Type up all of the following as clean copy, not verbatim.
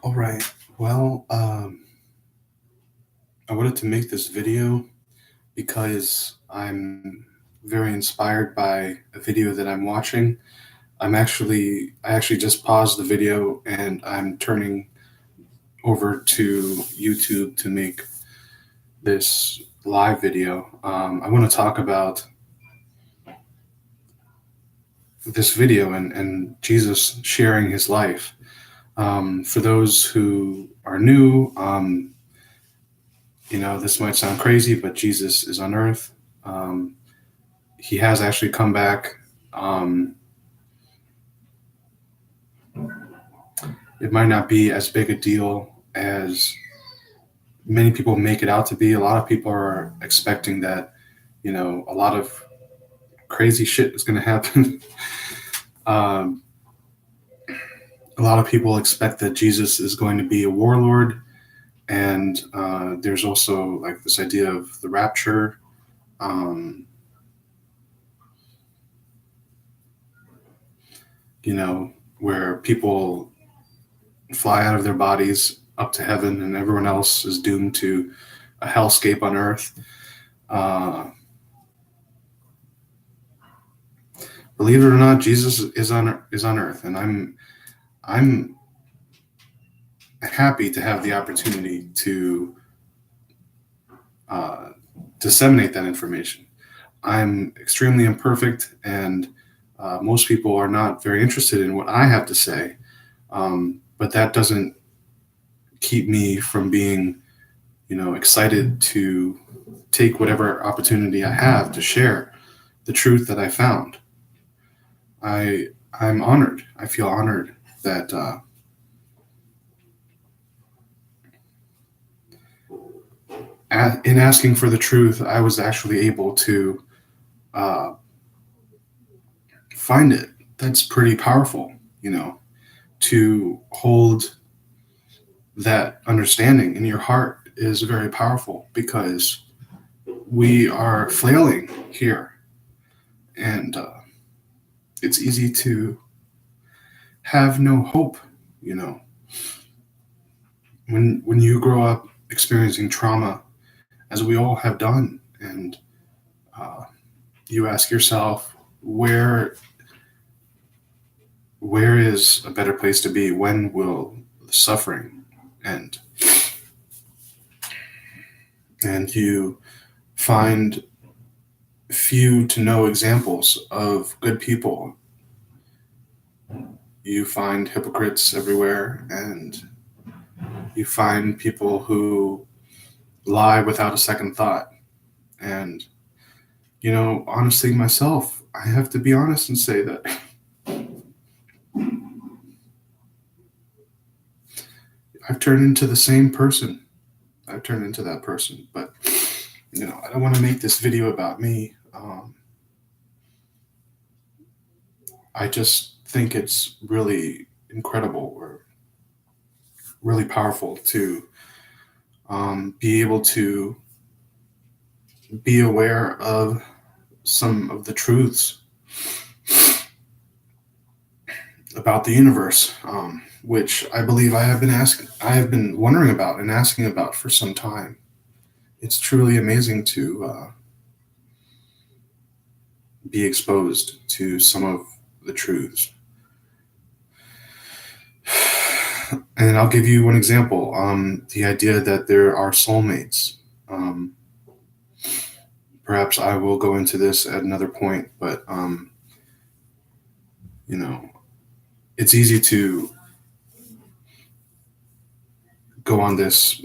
All right. Well, I wanted to make this video because I'm very inspired by a video that I'm watching. I actually just paused the video and I'm turning over to YouTube to make this live video. I want to talk about this video and Jesus sharing his life. For those who are new, this might sound crazy, but Jesus is on earth. Um, he has actually come back. Um, it might not be as big a deal as many people make it out to be. A lot of people are expecting that, a lot of crazy shit is going to happen. um, a lot of people expect that Jesus is going to be a warlord, and there's also like this idea of the rapture. Um, where people fly out of their bodies up to heaven and everyone else is doomed to a hellscape on earth. Uh, Believe it or not, Jesus is on earth, and I'm happy to have the opportunity to uh, disseminate that information. I'm extremely imperfect, and most people are not very interested in what I have to say. But that doesn't keep me from being, excited to take whatever opportunity I have to share the truth that I found. I'm honored. I feel honored that in asking for the truth, I was actually able to uh, find it. That's pretty powerful, to hold that understanding in your heart is very powerful because we are flailing here, and it's easy to have no hope. You know, when you grow up experiencing trauma, as we all have done, and uh, you ask yourself, where is a better place to be? When will the suffering end? And you find few to no examples of good people. You find hypocrites everywhere, and you find people who lie without a second thought. And, honestly, myself, I have to be honest and say that I've turned into the same person. I've turned into that person. But, I don't want to make this video about me. I just think it's really incredible or really powerful to be able to be aware of some of the truths about the universe, which I believe I have been wondering about and asking about for some time. It's truly amazing to be exposed to some of the truths. And I'll give you one example. The idea that there are soulmates. Perhaps I will go into this at another point, but it's easy to go on this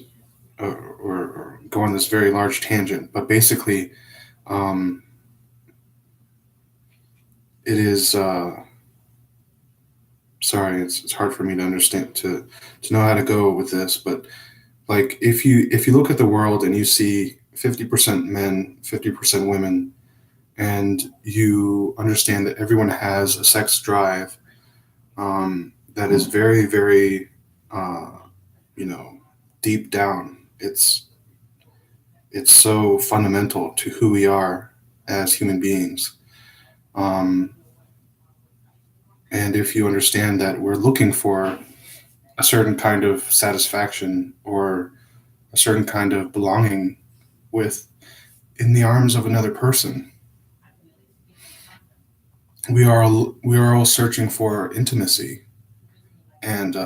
or go on this very large tangent. But basically, um, it is. Sorry, it's hard for me to understand to know how to go with this, but like if you look at the world and you see 50% men, 50% women, and you understand that everyone has a sex drive that is very, very, uh, you know, deep down. It's so fundamental to who we are as human beings. Um, and if you understand that we're looking for a certain kind of satisfaction or a certain kind of belonging with in the arms of another person. We are all searching for intimacy and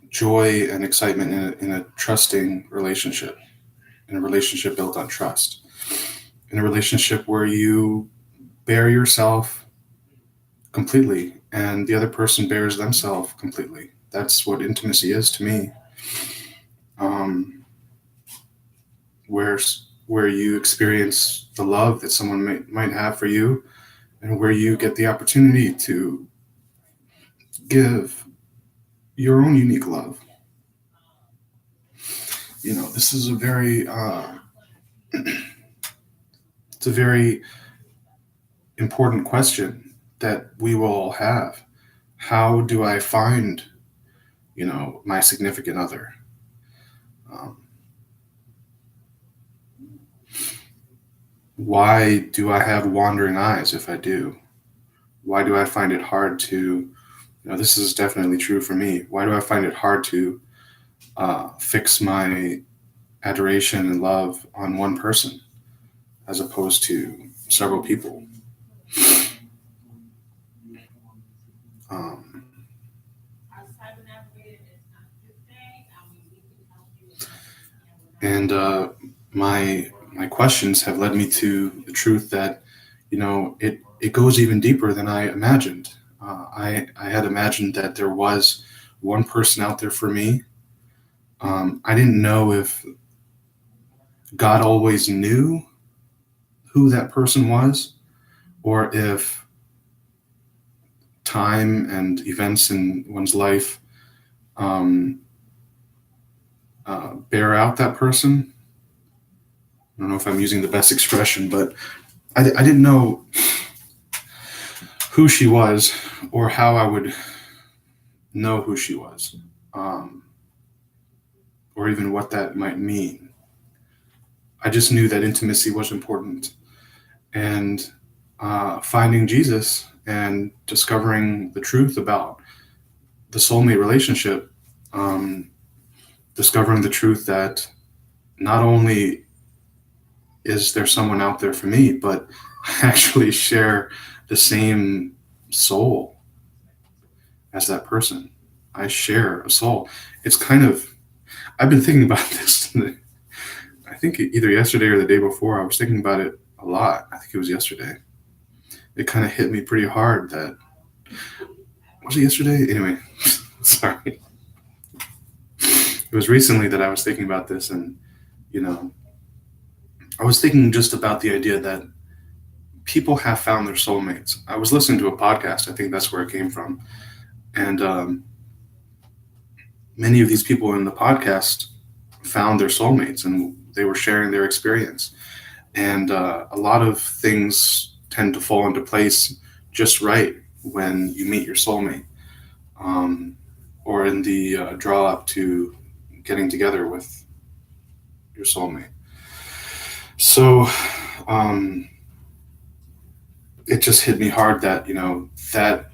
joy and excitement in a trusting relationship, in a relationship built on trust, in a relationship where you bear yourself completely and the other person bears themselves completely. That's what intimacy is to me. Um, where where you experience the love that someone might have for you, and where you get the opportunity to give your own unique love. This is a very it's a very important question that we will all have. How do I find, my significant other? Um, why do I have wandering eyes if I do? Why do I find it hard to, this is definitely true for me. Why do I find it hard to fix my adoration and love on one person as opposed to several people? Um, and my questions have led me to the truth that it goes even deeper than I imagined. I had imagined that there was one person out there for me. I didn't know if God always knew who that person was, or if time and events in one's life um, bear out that person. I don't know if I'm using the best expression, but I didn't know who she was or how I would know who she was, um, or even what that might mean. I just knew that intimacy was important, and finding Jesus and discovering the truth about the soulmate relationship, um, discovering the truth that not only is there someone out there for me, but I actually share the same soul as that person. I share a soul. It's kind of, I've been thinking about this. I think either yesterday or the day before, I was thinking about it a lot. I think it was yesterday. It kind of hit me pretty hard that, was it yesterday? Anyway, sorry. It was recently that I was thinking about this, and, you know, I was thinking just about the idea that people have found their soulmates. I was listening to a podcast. I think that's where it came from. And many of these people in the podcast found their soulmates and they were sharing their experience. And a lot of things tend to fall into place just right when you meet your soulmate, um, or in the draw up to getting together with your soulmate. So um, it just hit me hard that, that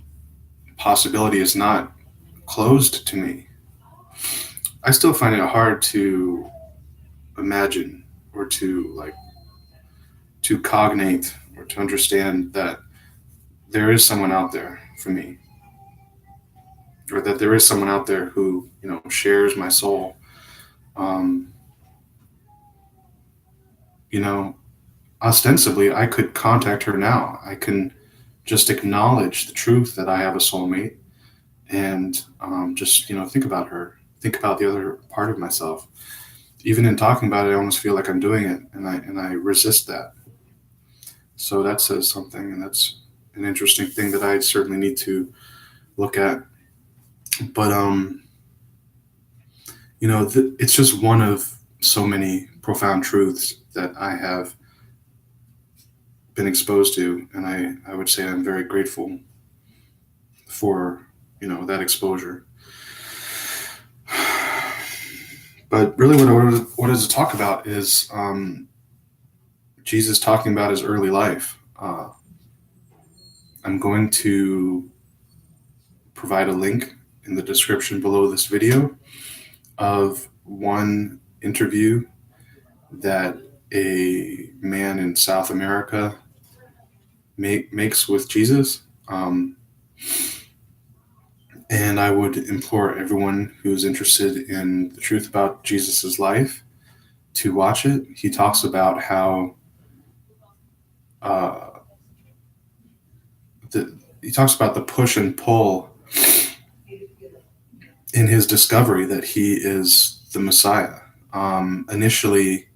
possibility is not closed to me. I still find it hard to imagine or to cognate or to understand that there is someone out there for me, or that there is someone out there who shares my soul. Um, you know, Ostensibly, I could contact her now. I can just acknowledge the truth that I have a soulmate, and just think about her, think about the other part of myself. Even in talking about it, I almost feel like I'm doing it, and I resist that. So that says something, and that's an interesting thing that I certainly need to look at. But it's just one of so many profound truths that I have been exposed to, and I would say I'm very grateful for that exposure. But really, what I wanted to talk about is Jesus talking about his early life. I'm going to provide a link in the description below this video of one interview that a man in South America makes with Jesus. And I would implore everyone who's interested in the truth about Jesus's life to watch it. He talks about how uh, he talks about the push and pull in his discovery that he is the Messiah. Initially,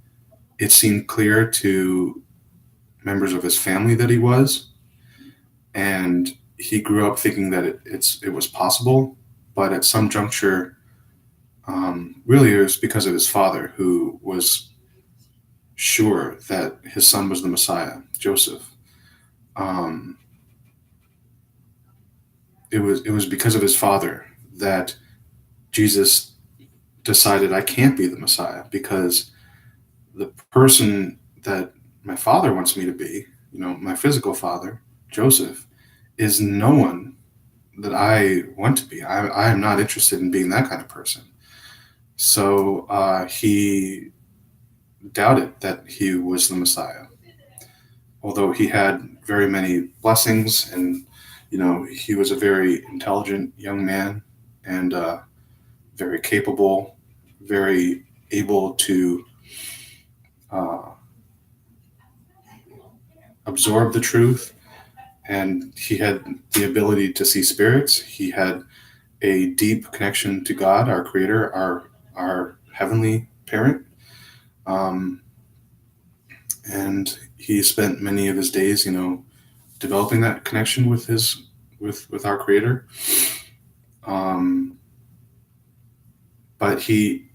it seemed clear to members of his family that he was, and he grew up thinking that it was possible. But at some juncture, really it was because of his father, who was sure that his son was the Messiah, Joseph. Um, it was because of his father that Jesus decided, I can't be the Messiah, because the person that my father wants me to be, my physical father, Joseph, is no one that I want to be. I am not interested in being that kind of person. So he doubted that he was the Messiah, although he had very many blessings, and he was a very intelligent young man, and very capable, very able to uh, absorb the truth, and he had the ability to see spirits. He had a deep connection to God, our Creator, our heavenly parent, um, and he spent many of his days, developing that connection with with our Creator. Um, but he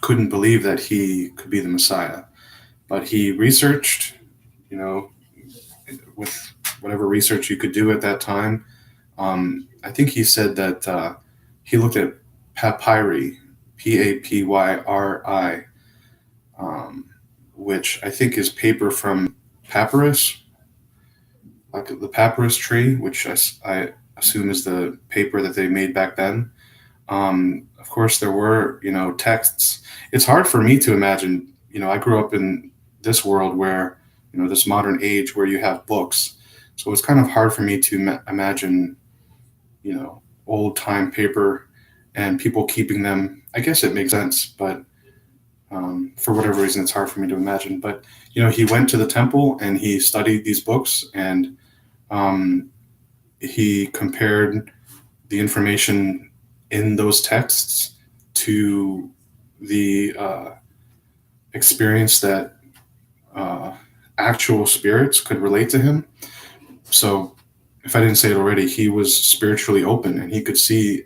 couldn't believe that he could be the Messiah. But he researched, you know, with whatever research you could do at that time. I think he said that he looked at papyri, Papyri, which I think is paper from papyrus, like the papyrus tree, which I assume is the paper that they made back then. Of course, there were, texts. It's hard for me to imagine. I grew up in this world where, this modern age where you have books. So it's kind of hard for me to imagine, old time paper and people keeping them. I guess it makes sense, but for whatever reason, it's hard for me to imagine. But, he went to the temple and he studied these books, and um, he compared the information in those texts to the experience that uh, actual spirits could relate to him. So, if I didn't say it already, he was spiritually open, and he could see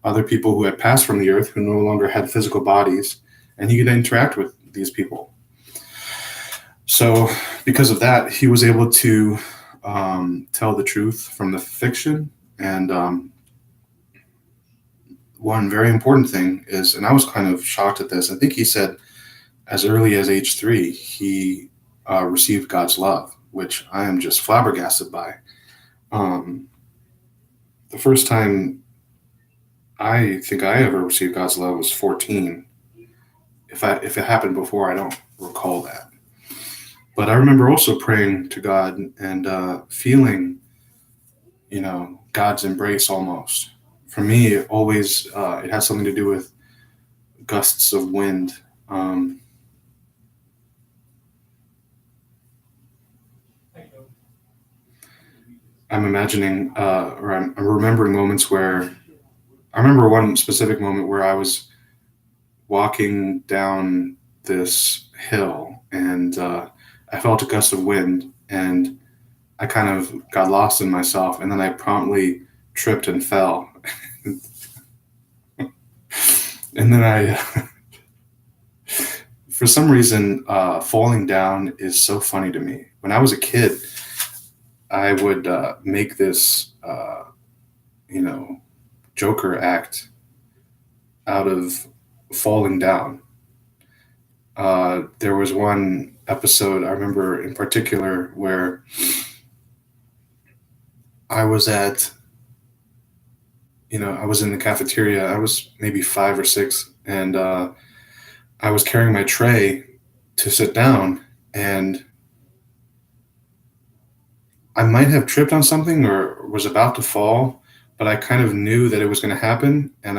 other people who had passed from the earth who no longer had physical bodies, and he could interact with these people. So, because of that, he was able to tell the truth from the fiction. And one very important thing is, and I was kind of shocked at this, I think he said as early as age 3, he received God's love, which I am just flabbergasted by. Um, the first time I think I ever received God's love was 14. If it happened before, I don't recall that. But I remember also praying to God and feeling, God's embrace almost. For me, it has something to do with gusts of wind. Um, I'm imagining, or I'm remembering moments where I remember one specific moment where I was walking down this hill, and I felt a gust of wind, and I kind of got lost in myself, and then I promptly tripped and fell. And then for some reason, falling down is so funny to me. When I was a kid, I would make this, Joker act out of falling down. There was one episode I remember in particular where I was at I was in the cafeteria. I was maybe 5 or 6, and I was carrying my tray to sit down, and I might have tripped on something or was about to fall, but I kind of knew that it was going to happen, and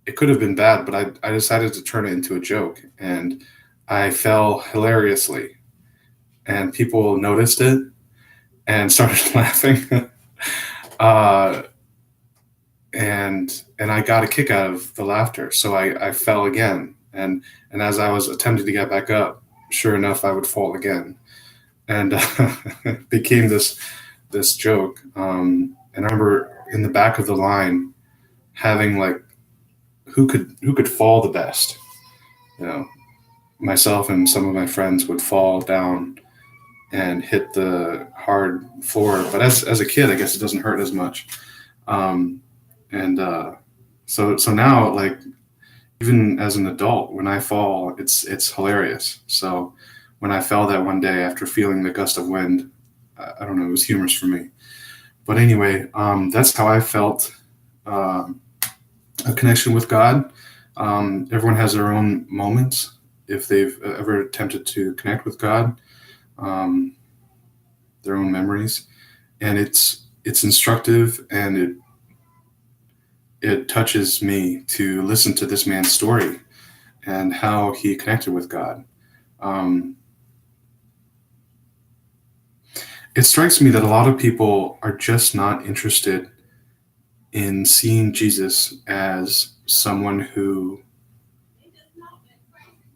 it could have been bad, but I decided to turn it into a joke, and I fell hilariously, and people noticed it and started laughing. uh, and I got a kick out of the laughter. So I fell again, and as I was attempting to get back up, sure enough, I would fall again, and it became this joke. And I remember in the back of the line having like who could fall the best. You know, myself and some of my friends would fall down and hit the hard floor, but as a kid, I guess it doesn't hurt as much. Um, and so now, like, even as an adult, when I fall, it's hilarious. So when I fell that one day after feeling the gust of wind, I don't know, it was humorous for me. But anyway, that's how I felt, um, a connection with God. Everyone has their own moments if they've ever attempted to connect with God, um, their own memories, and it's instructive, and it touches me to listen to this man's story and how he connected with God. Um, it strikes me that a lot of people are just not interested in seeing Jesus as someone who,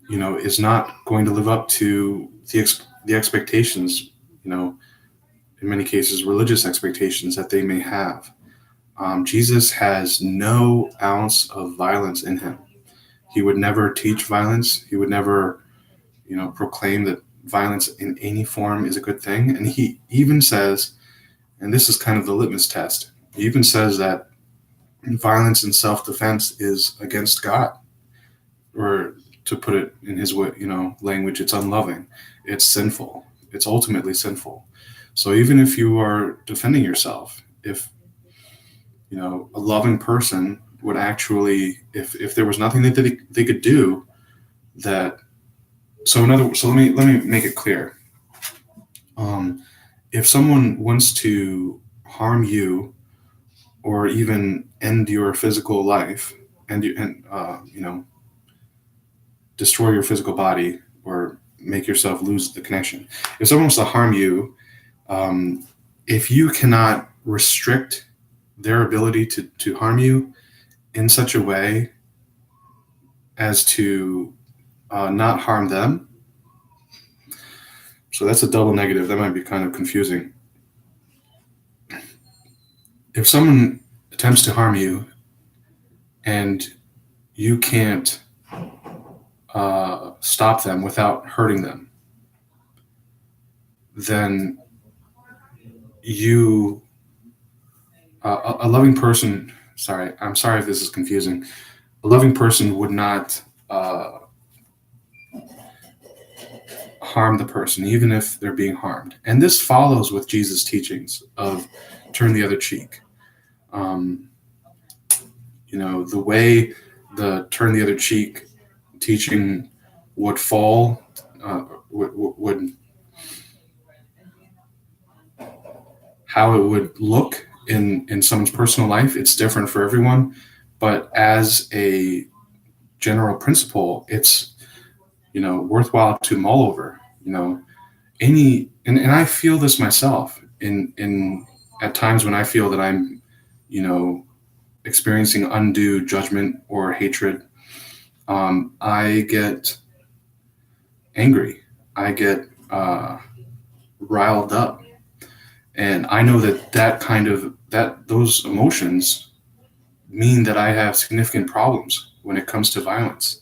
is not going to live up to the expectations, in many cases, religious expectations that they may have. Jesus has no ounce of violence in him. He would never teach violence. He would never, proclaim that violence in any form is a good thing. And he even says, and this is kind of the litmus test, he even says that violence in self-defense is against God, or to put it in his way, language, it's unloving, it's sinful, it's ultimately sinful. So even if you are defending yourself, if a loving person would actually, if there was nothing that they could do that, so let me make it clear. Um, if someone wants to harm you or even end your physical life, and destroy your physical body or make yourself lose the connection, if someone wants to harm you, um, if you cannot restrict their ability to harm you in such a way as to not harm them. So that's a double negative. That might be kind of confusing. If someone attempts to harm you and you can't stop them without hurting them, then you, a loving person, sorry, I'm sorry if this is confusing. A loving person would not harm the person, even if they're being harmed. And this follows with Jesus' teachings of turn the other cheek. Um, the way the turn the other cheek teaching would fall, would how it would look in someone's personal life. It's different for everyone, but as a general principle, it's worthwhile to mull over. And I feel this myself in at times when I feel that I'm experiencing undue judgment or hatred. I get angry. I get riled up, and I know that those emotions mean that I have significant problems when it comes to violence.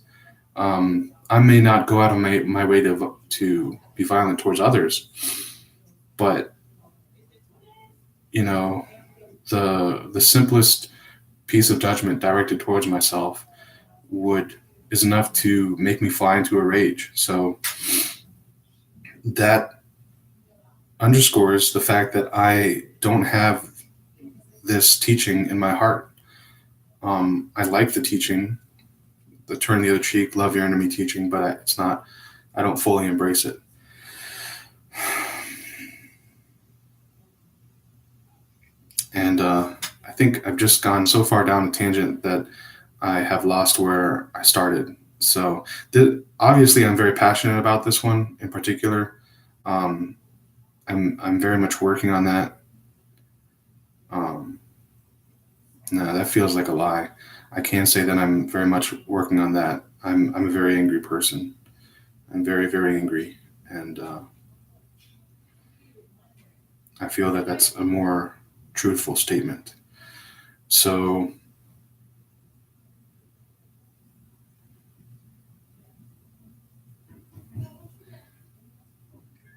I may not go out of my way to be violent towards others, but the simplest piece of judgment directed towards myself would is enough to make me fly into a rage. So that underscores the fact that I don't have this teaching in my heart. I like the teaching, the turn the other cheek, love your enemy teaching, but it's not, I don't fully embrace it. And I think I've just gone so far down a tangent that I have lost where I started. So obviously, I'm very passionate about this one in particular. Um, I'm very much working on that. No, that feels like a lie. I can't say that I'm very much working on that. I'm a very angry person. I'm very, very angry, and I feel that that's a more truthful statement. So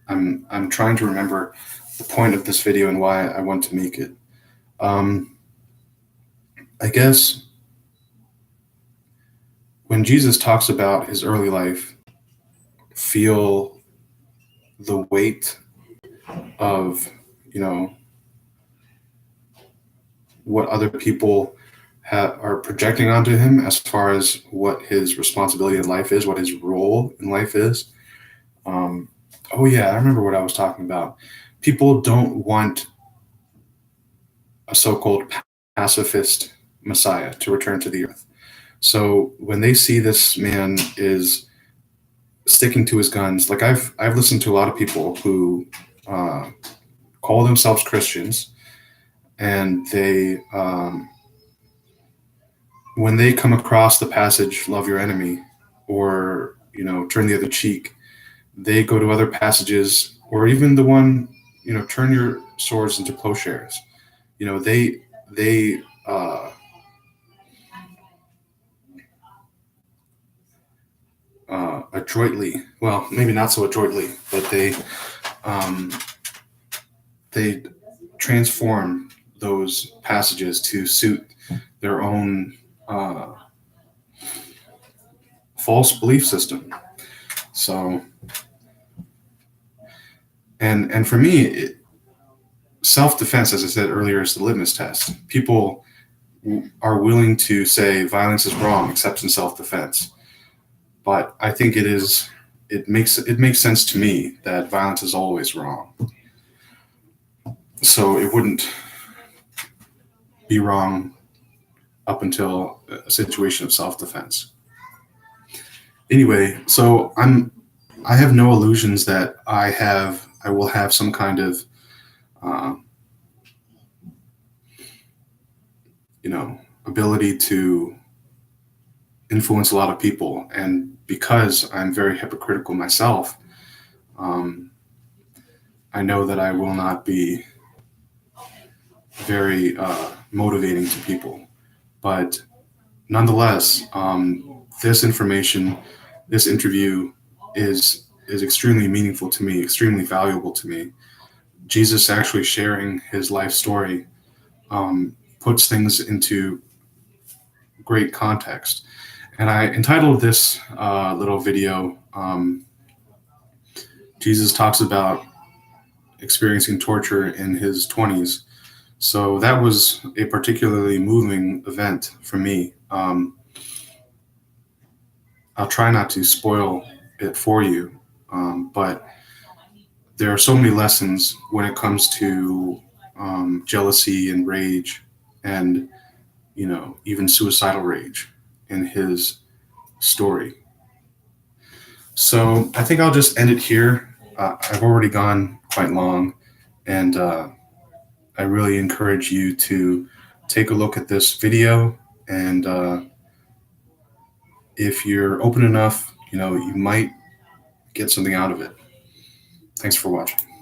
I'm trying to remember the point of this video and why I want to make it. I guess when Jesus talks about his early life, feel the weight of, you know, what other people are projecting onto him as far as what his responsibility in life is, what his role in life is. Oh yeah, I remember what I was talking about. People don't want a so-called pacifist Messiah to return to the earth. So when they see this man is sticking to his guns, like I've listened to a lot of people who uh, call themselves Christians, and they when they come across the passage "Love your enemy" or "Turn the other cheek," they go to other passages, or even the one "Turn your swords into plowshares." They adroitly, well, maybe not so adroitly, but um, they transform those passages to suit their own false belief system. So, and for me, self-defense, as I said earlier, is the litmus test. People are willing to say violence is wrong, except in self-defense. But I think it makes sense to me that violence is always wrong. So it wouldn't be wrong up until a situation of self-defense. Anyway, so I have no illusions that I will have some kind of uh, ability to influence a lot of people, and because I'm very hypocritical myself, um, I know that I will not be very motivating to people. But nonetheless, this information, this interview is extremely meaningful to me, extremely valuable to me. Jesus actually sharing his life story puts things into great context. And I entitled this little video, Jesus talks about experiencing torture in his 20s. So that was a particularly moving event for me. I'll try not to spoil it for you, but there are so many lessons when it comes to jealousy and rage, and even suicidal rage in his story. So I think I'll just end it here. I've already gone quite long, and I really encourage you to take a look at this video, and if you're open enough, you might get something out of it. Thanks for watching.